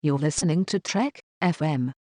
You're listening to Trek FM.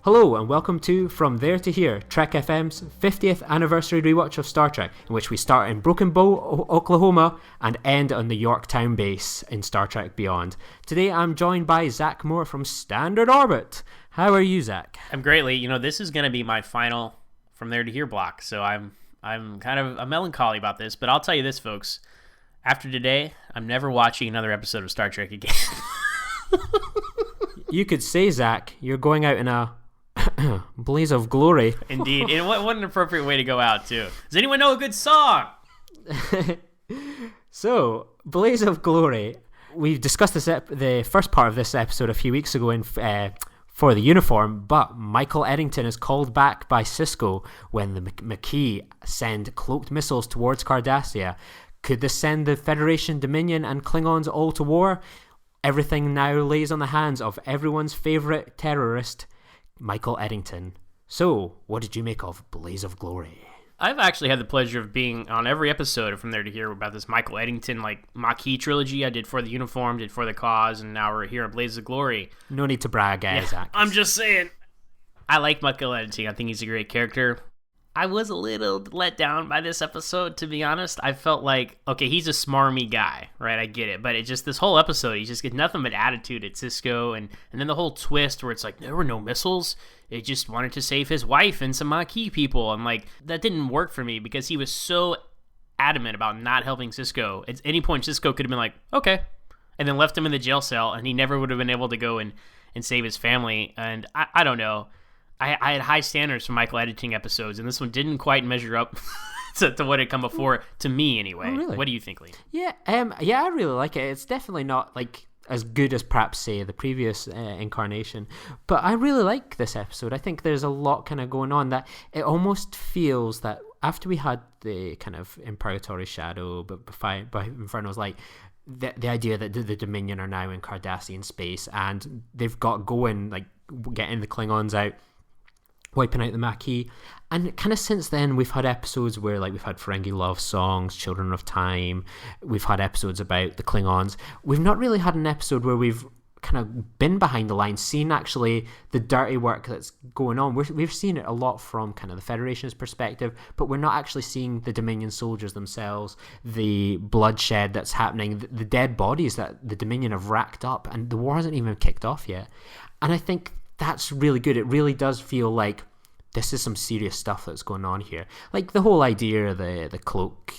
Hello and welcome to From There to Here, Trek FM's 50th anniversary rewatch of Star Trek, in which we start in Broken Bow, Oklahoma, and end on the Yorktown base in Star Trek Beyond. Today I'm joined by Zach Moore from Standard Orbit. How are you, Zach? I'm greatly. You know, this is going to be my final From There to Here block, so I'm kind of a melancholy about this, but I'll tell you this, folks. After today, I'm never watching another episode of Star Trek again. You could say, Zach, you're going out in a blaze of glory. Indeed. And what an appropriate way to go out, too. Does anyone know a good song? So, blaze of glory. We discussed this the first part of this episode a few weeks ago in for the uniform, but Michael Eddington is called back by Sisko when the Maquis send cloaked missiles towards Cardassia. Could this send the Federation, Dominion, and Klingons all to war? Everything now lays on the hands of everyone's favourite terrorist, Michael Eddington. So, what did you make of Blaze of Glory? I've actually had the pleasure of being on every episode of From There to Here about this Michael Eddington, Maquis trilogy. I did For the Uniform, did For the Cause, and now we're here on Blaze of Glory. No need to brag, Zach. I'm just saying. I like Michael Eddington. I think he's a great character. I was a little let down by this episode, to be honest. I felt like, okay, he's a smarmy guy, right? I get it. But it just, this whole episode, he just gets nothing but attitude at Sisko. And then the whole twist where it's like, there were no missiles. It just wanted to save his wife and some Maquis people. I'm like, that didn't work for me because he was so adamant about not helping Sisko. At any point, Sisko could have been like, okay. And then left him in the jail cell, and he never would have been able to go and save his family. And I don't know. I had high standards for Michael Editing episodes, and this one didn't quite measure up to what had come before, to me anyway. Oh, really? What do you think, Lee? Yeah, I really like it. It's definitely not like as good as perhaps, say, the previous incarnation, but I really like this episode. I think there's a lot kind of going on that it almost feels that after we had the kind of in Purgatory Shadow, but by Inferno's like, the idea that the Dominion are now in Cardassian space and they've got going, like getting the Klingons out, wiping out the Maquis, and kind of since then we've had episodes where like we've had Ferengi love songs, Children of Time, we've had episodes about the Klingons. We've not really had an episode where we've kind of been behind the lines, seen actually the dirty work that's going on. We've seen it a lot from kind of the Federation's perspective, but we're not actually seeing the Dominion soldiers themselves, the bloodshed that's happening, the dead bodies that the Dominion have racked up, and the war hasn't even kicked off yet. And I think that's really good. It really does feel like this is some serious stuff that's going on here. Like the whole idea of the cloak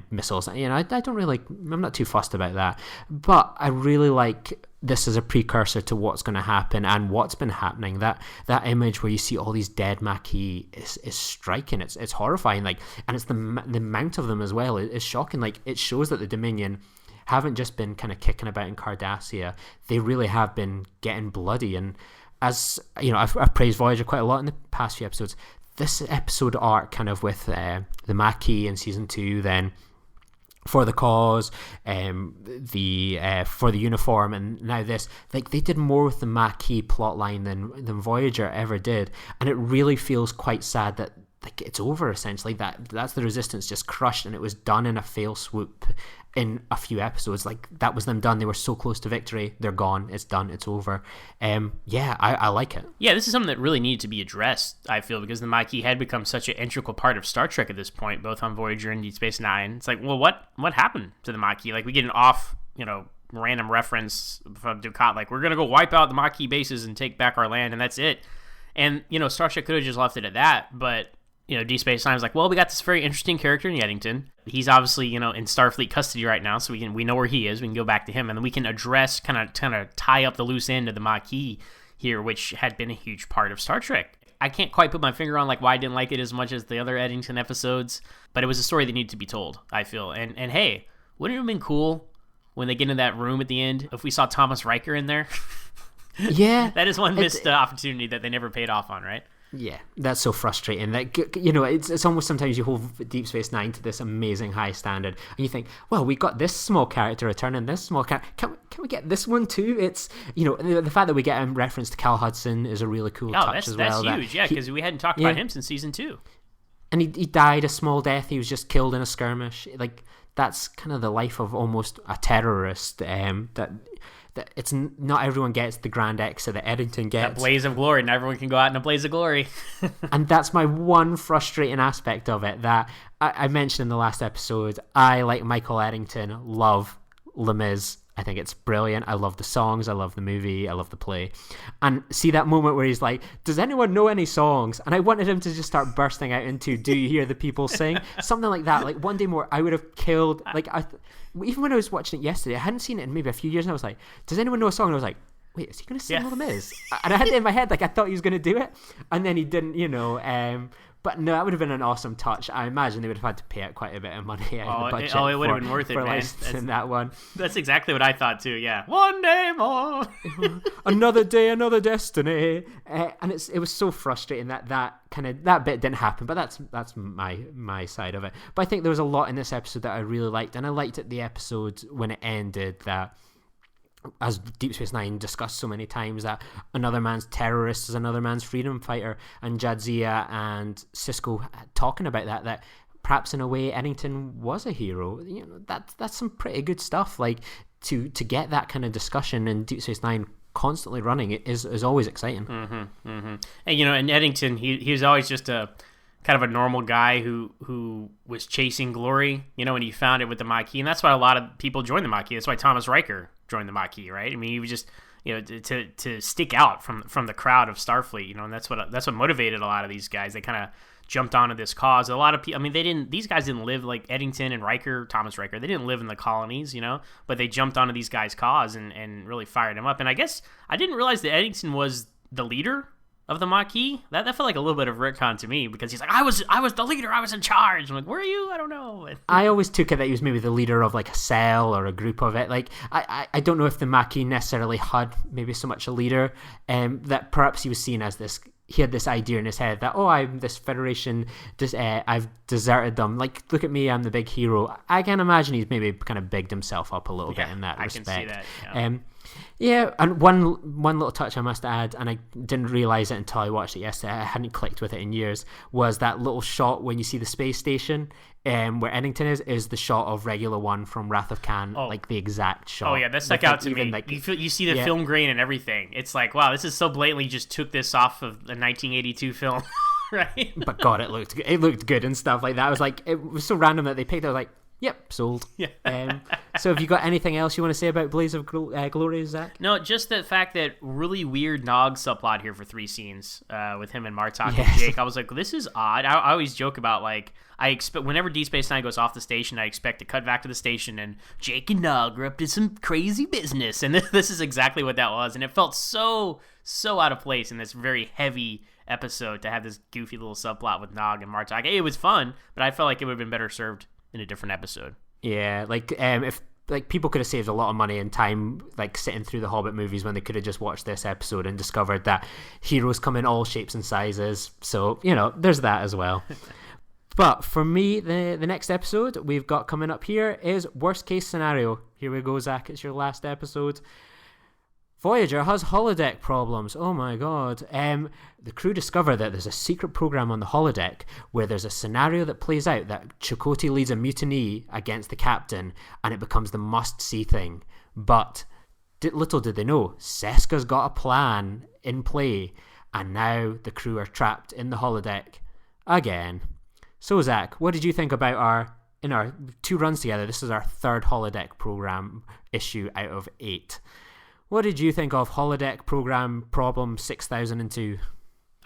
missiles, you know, I don't really, I'm not too fussed about that. But I really like this as a precursor to what's going to happen and what's been happening. That image where you see all these dead Maquis is striking. It's horrifying. Like, and it's the amount of them as well is shocking. Like, it shows that the Dominion haven't just been kind of kicking about in Cardassia. They really have been getting bloody. And as you know, I've praised Voyager quite a lot in the past few episodes. This episode arc kind of with the Maquis in season 2, then For the Cause, For the Uniform, and now this, like they did more with the Maquis plotline than Voyager ever did, and it really feels quite sad that like it's over essentially. That's the Resistance just crushed, and it was done in a fail swoop in a few episodes. Like that was them done. They were so close to victory. They're gone. It's done. It's over. I like it. Yeah, this is something that really needed to be addressed, I feel, because the Maquis had become such an integral part of Star Trek at this point, both on Voyager and Deep Space Nine. It's like, well, what happened to the Maquis? Like we get an off, random reference from Dukat, like we're gonna go wipe out the Maquis bases and take back our land, and that's it. And Star Trek could have just left it at that, but Deep Space Nine was like, well, we got this very interesting character in Eddington. He's obviously, in Starfleet custody right now, so we know where he is. We can go back to him, and then we can address, kind of tie up the loose end of the Maquis here, which had been a huge part of Star Trek. I can't quite put my finger on why I didn't like it as much as the other Eddington episodes, but it was a story that needed to be told, I feel. And hey, wouldn't it have been cool when they get in that room at the end if we saw Thomas Riker in there? Yeah. That is one missed opportunity that they never paid off on, right? Yeah, that's so frustrating. That, you know, it's almost sometimes you hold Deep Space Nine to this amazing high standard, and you think, well, we got this small character returning, this small character. Can we get this one too? It's, you know, the fact that we get a reference to Cal Hutchison is a really cool touch as well. That's huge, because we hadn't talked about him since season 2. And he died a small death. He was just killed in a skirmish. Like, that's kind of the life of almost a terrorist. That it's not everyone gets the grand exit that Eddington gets. That blaze of glory, and everyone can go out in a blaze of glory. And that's my one frustrating aspect of it, that I mentioned in the last episode. I, like Michael Eddington, love Les Mis. I think it's brilliant. I love the songs. I love the movie. I love the play. And see that moment where he's like, does anyone know any songs? And I wanted him to just start bursting out into, do you hear the people sing? Something like that. Like, One Day More, I would have killed. Like, even when I was watching it yesterday, I hadn't seen it in maybe a few years, and I was like, does anyone know a song? And I was like, wait, is he going to sing Les Mis? And I had it in my head, like, I thought he was going to do it. And then he didn't, you know. But no, that would have been an awesome touch. I imagine they would have had to pay out quite a bit of money out of the budget. It would have been worth it, man. In that one. That's exactly what I thought too. Yeah, one day more, another day, another destiny, and it was so frustrating that that bit didn't happen. But that's my side of it. But I think there was a lot in this episode that I really liked, and I liked the episode when it ended, that, as Deep Space Nine discussed so many times, that another man's terrorist is another man's freedom fighter, and Jadzia and Sisko talking about that perhaps in a way Eddington was a hero. You know, that's some pretty good stuff. Like, to get that kind of discussion in Deep Space Nine constantly running is always exciting. And you know, and Eddington, he was always just a kind of a normal guy who was chasing glory, you know, and he found it with the Maquis, and that's why a lot of people joined the Maquis. That's why Thomas Riker joined the Maquis, right? I mean, he was just, you know, to stick out from the crowd of Starfleet, you know, and that's what motivated a lot of these guys. They kind of jumped onto this cause. A lot of people, I mean, these guys didn't live, like Eddington and Riker, Thomas Riker, they didn't live in the colonies, you know, but they jumped onto these guys' cause and really fired him up. And I guess I didn't realize that Eddington was the leader of the Maquis. That felt like a little bit of retcon to me, because he's like, I was the leader, I was in charge. I'm like, were you? I don't know. I always took it that he was maybe the leader of like a cell or a group of it. Like, I don't know if the Maquis necessarily had maybe so much a leader, that perhaps he was seen as this. He had this idea in his head that, I'm this Federation, I've deserted them. Like, look at me, I'm the big hero. I can imagine he's maybe kind of bigged himself up a little bit in that respect. I can see that. Yeah, and one little touch I must add, and I didn't realise it until I watched it yesterday, I hadn't clicked with it in years, was that little shot when you see the space station where Eddington is the shot of Regular One from Wrath of Khan, like the exact shot. Oh yeah, that stuck out to me. Like, you see the film grain and everything. It's like, wow, this is so blatantly just took this off of a 1982 film, right? But God, it looked good and stuff like that. I was like, it was so random that they picked it. I was like, yep, sold. Yeah. So have you got anything else you want to say about Blaze of Glory, Zach? No, just the fact that really weird Nog subplot here for 3 scenes with him and Martok and Jake. I was like, this is odd. I always joke about, like, I expect whenever Deep Space Nine goes off the station, I expect to cut back to the station and Jake and Nog are up to some crazy business. And this is exactly what that was. And it felt so out of place in this very heavy episode to have this goofy little subplot with Nog and Martok. It was fun, but I felt like it would have been better served in a different episode. Yeah, like if like people could have saved a lot of money and time, like sitting through the Hobbit movies, when they could have just watched this episode and discovered that heroes come in all shapes and sizes. So, you know, there's that as well. But for me, the next episode we've got coming up here is Worst Case Scenario. Here we go, Zach. It's your last episode. Voyager has holodeck problems. Oh my god. The crew discover that there's a secret program on the holodeck where there's a scenario that plays out that Chakotay leads a mutiny against the captain, and it becomes the must-see thing. But little did they know, Seska's got a plan in play, and now the crew are trapped in the holodeck again. So Zach, what did you think about in our 2 runs together? This is our 3rd holodeck program issue out of 8. What did you think of holodeck program problem 6002?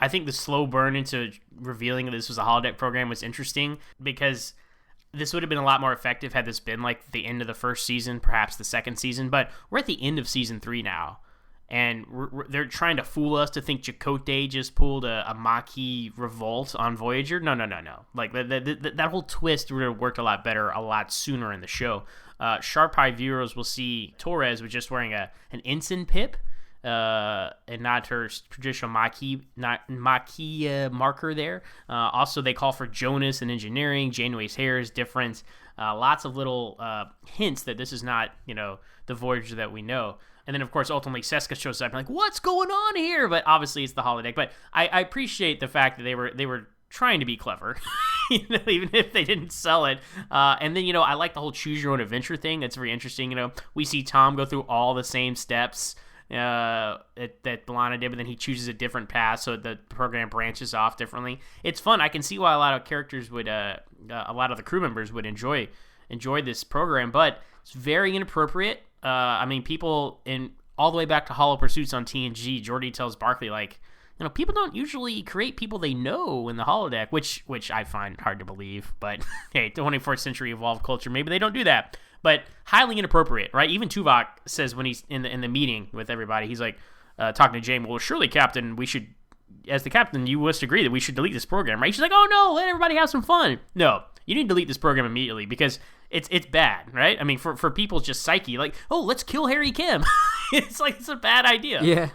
I think the slow burn into revealing that this was a holodeck program was interesting, because this would have been a lot more effective had this been like the end of the 1st season, perhaps the 2nd season. But we're at the end of season 3 now, and they're trying to fool us to think Chakotay just pulled a Maquis revolt on Voyager. No. Like that whole twist would have worked a lot better a lot sooner in the show. Sharp Eye viewers will see Torres was just wearing an ensign pip, and not her traditional Maquis marker there. Also, they call for Jonas in engineering. Janeway's hair is different. Lots of little hints that this is not, the Voyager that we know. And then, of course, ultimately, Seska shows up and like, what's going on here? But obviously, it's the holodeck. But I appreciate the fact that they were trying to be clever, even if they didn't sell it. And then, I like the whole choose your own adventure thing. That's very interesting. We see Tom go through all the same steps that B'Elanna did, but then he chooses a different path, so the program branches off differently. It's fun. I can see why a lot of characters would, a lot of the crew members would enjoy this program, but it's very inappropriate. People all the way back to Hollow Pursuits on TNG, Geordi tells Barclay, like, people don't usually create people they know in the holodeck, which I find hard to believe. But hey, 24th century evolved culture, maybe they don't do that. But highly inappropriate, right? Even Tuvok says when he's in the meeting with everybody, he's like talking to Jane. Well, surely, Captain, we should, as the captain, you must agree that we should delete this program, right? She's like, oh no, let everybody have some fun. No, you need to delete this program immediately because it's bad, right? I mean, for people's just psyche, like, oh, let's kill Harry Kim. It's a bad idea. Yeah.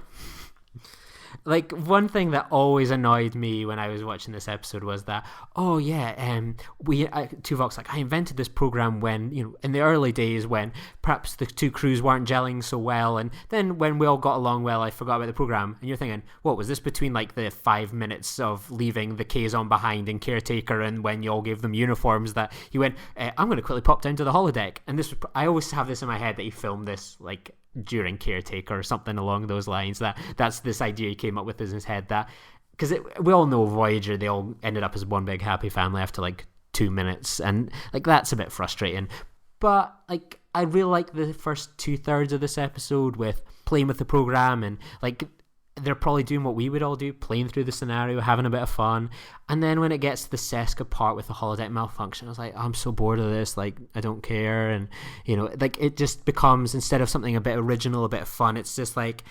Like, one thing that always annoyed me when I was watching this episode was that, Tuvok's like, I invented this program when, in the early days when perhaps the two crews weren't gelling so well, and then when we all got along well, I forgot about the program. And you're thinking, what was this between like the 5 minutes of leaving the Kazon behind in Caretaker and when you all gave them uniforms that he went, I'm going to quickly pop down to the holodeck? And this, I always have this in my head that he filmed this like during Caretaker or something along those lines. That's this idea he came up with in his head, that because we all know Voyager, they all ended up as one big happy family after like 2 minutes, and like that's a bit frustrating. But like I really like the first 2/3 of this episode with playing with the program, and like they're probably doing what we would all do, playing through the scenario, having a bit of fun. And then when it gets to the Seska part with the holodeck malfunction, I was like, I'm so bored of this, like, I don't care. And, like, it just becomes, instead of something a bit original, a bit of fun, it's just like,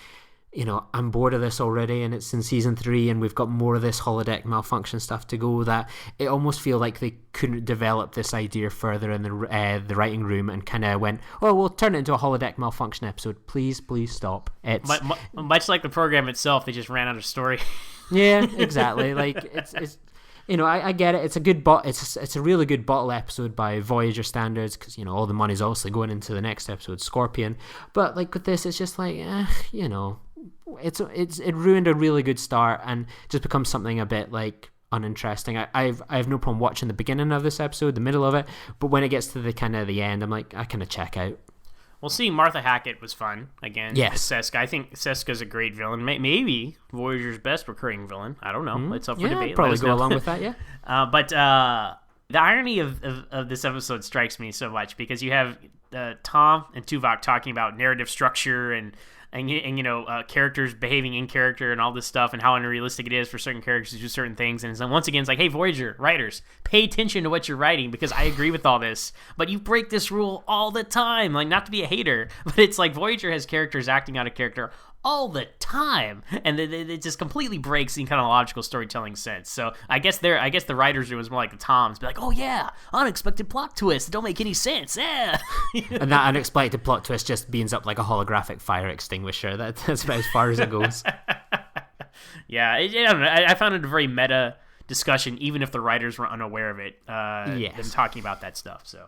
I'm bored of this already, and it's in season 3, and we've got more of this holodeck malfunction stuff to go, that it almost feel like they couldn't develop this idea further in the writing room, and kind of went, oh, we'll turn it into a holodeck malfunction episode. Please stop. It's much like the program itself, they just ran out of story. Yeah, exactly. Like it's I get it. It's a good it's a really good bottle episode by Voyager standards, because all the money's obviously going into the next episode, Scorpion. But like with this, it's just like it ruined a really good start and just becomes something a bit like uninteresting. I have no problem watching the beginning of this episode, the middle of it, but when it gets to the kind of the end, I'm like, I kind of check out. Well, seeing Martha Hackett was fun again. Yes, Seska. I think Seska's a great villain. Maybe Voyager's best recurring villain. I don't know. Mm-hmm. It's up for debate. Probably go along with that. Yeah. But the irony of this episode strikes me so much, because you have Tom and Tuvok talking about narrative structure and characters behaving in character and all this stuff, and how unrealistic it is for certain characters to do certain things. And once again, it's like, hey, Voyager writers, pay attention to what you're writing, because I agree with all this, but you break this rule all the time. Like, not to be a hater, but it's like Voyager has characters acting out of character all the time, and it just completely breaks the kind of logical storytelling sense. So I guess the writers' room was more like the Toms, be like, oh yeah, unexpected plot twists that don't make any sense. Yeah. And that unexpected plot twist just beams up like a holographic fire extinguisher. That's about as far as it goes. Yeah, I don't know. I found it a very meta discussion, even if the writers were unaware of it. Yes. Them talking about that stuff. So.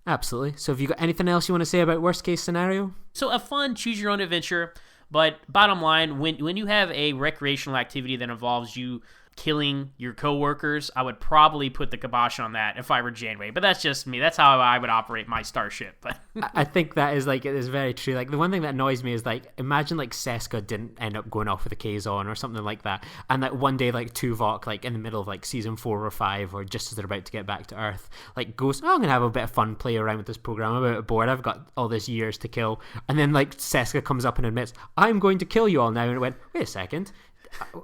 Absolutely. So have you got anything else you want to say about worst case scenario? So a fun choose your own adventure. But bottom line, when you have a recreational activity that involves you killing your coworkers, I would probably put the kibosh on that if I were Janeway. But that's just me. That's how I would operate my starship. But I think that is it is very true. Like, the one thing that annoys me is, like, imagine like Seska didn't end up going off with a Kazon or something like that, and that one day like Tuvok, like in the middle of like season 4 or 5, or just as they're about to get back to Earth, like goes, oh, I'm gonna have a bit of fun, play around with this program. I'm a bit bored. I've got all this years to kill, and then like Seska comes up and admits, I'm going to kill you all now, and it went, wait a second.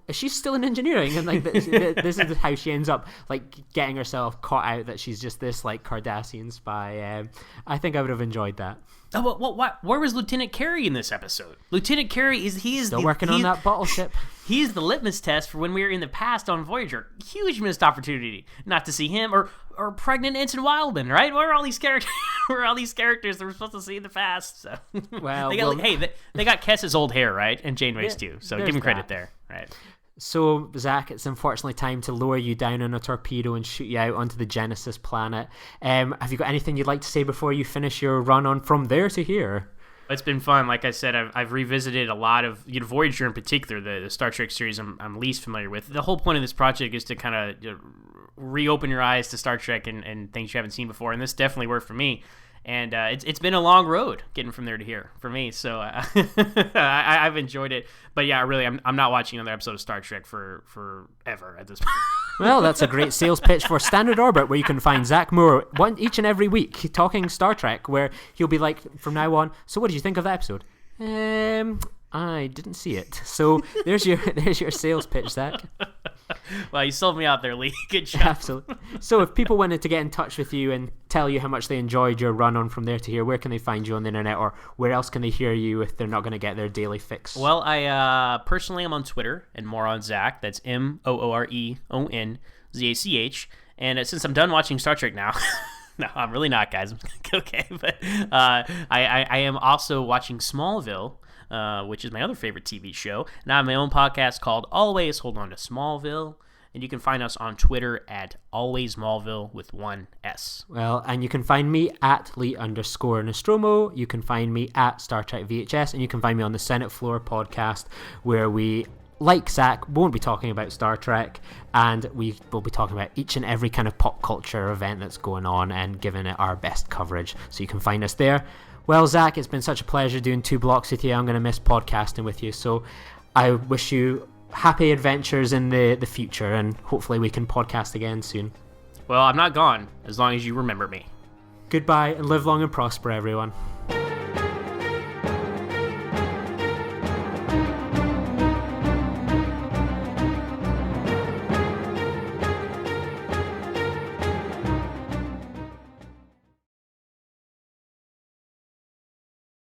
She's still in engineering, and like this is how she ends up like getting herself caught out that she's just this like Cardassian spy. I think I would have enjoyed that. Oh, what? Where was Lieutenant Carey in this episode? Lieutenant Carey is still working on that bottle ship. He's the litmus test for when we were in the past on Voyager. Huge missed opportunity not to see him or pregnant Ensign Wildman, right? Where are all these characters? where are all these characters that we're supposed to see in the past? So Well, they got Kess's old hair, right? And Janeway's too. So give him credit there, right? So, Zach, it's unfortunately time to lower you down on a torpedo and shoot you out onto the Genesis planet. Have you got anything you'd like to say before you finish your run on From There to Here? It's been fun. Like I said, I've revisited a lot of Voyager in particular, the Star Trek series I'm least familiar with. The whole point of this project is to kind of reopen your eyes to Star Trek and things you haven't seen before, and this definitely worked for me. And it's been a long road getting from there to here for me, so I've enjoyed it. But yeah, really, I'm not watching another episode of Star Trek for ever at this point. Well, that's a great sales pitch for Standard Orbit, where you can find Zach Moore each and every week talking Star Trek, where he'll be like, from now on, so what did you think of that episode? I didn't see it. So there's your sales pitch, Zach. Well, you sold me out there, Lee. Good job. Absolutely. So if people wanted to get in touch with you and tell you how much they enjoyed your run on From There to Here, where can they find you on the internet, or where else can they hear you if they're not going to get their daily fix? Well, I personally am on Twitter and more on Zach. That's MOOREONZACH. And since I'm done watching Star Trek now, no, I'm really not, guys. Okay, but I am also watching Smallville, which is my other favorite TV show. And I have my own podcast called Always Hold On to Smallville. And you can find us on Twitter at AlwaysSmallville with one S. Well, and you can find me at Lee_Nostromo. You can find me at Star Trek VHS. And you can find me on the Senate Floor podcast, where we, like Zach, won't be talking about Star Trek. And we will be talking about each and every kind of pop culture event that's going on and giving it our best coverage. So you can find us there. Well, Zach, it's been such a pleasure doing 2 blocks with you. I'm going to miss podcasting with you. So I wish you happy adventures in the future, and hopefully we can podcast again soon. Well, I'm not gone, as long as you remember me. Goodbye, and live long and prosper, everyone.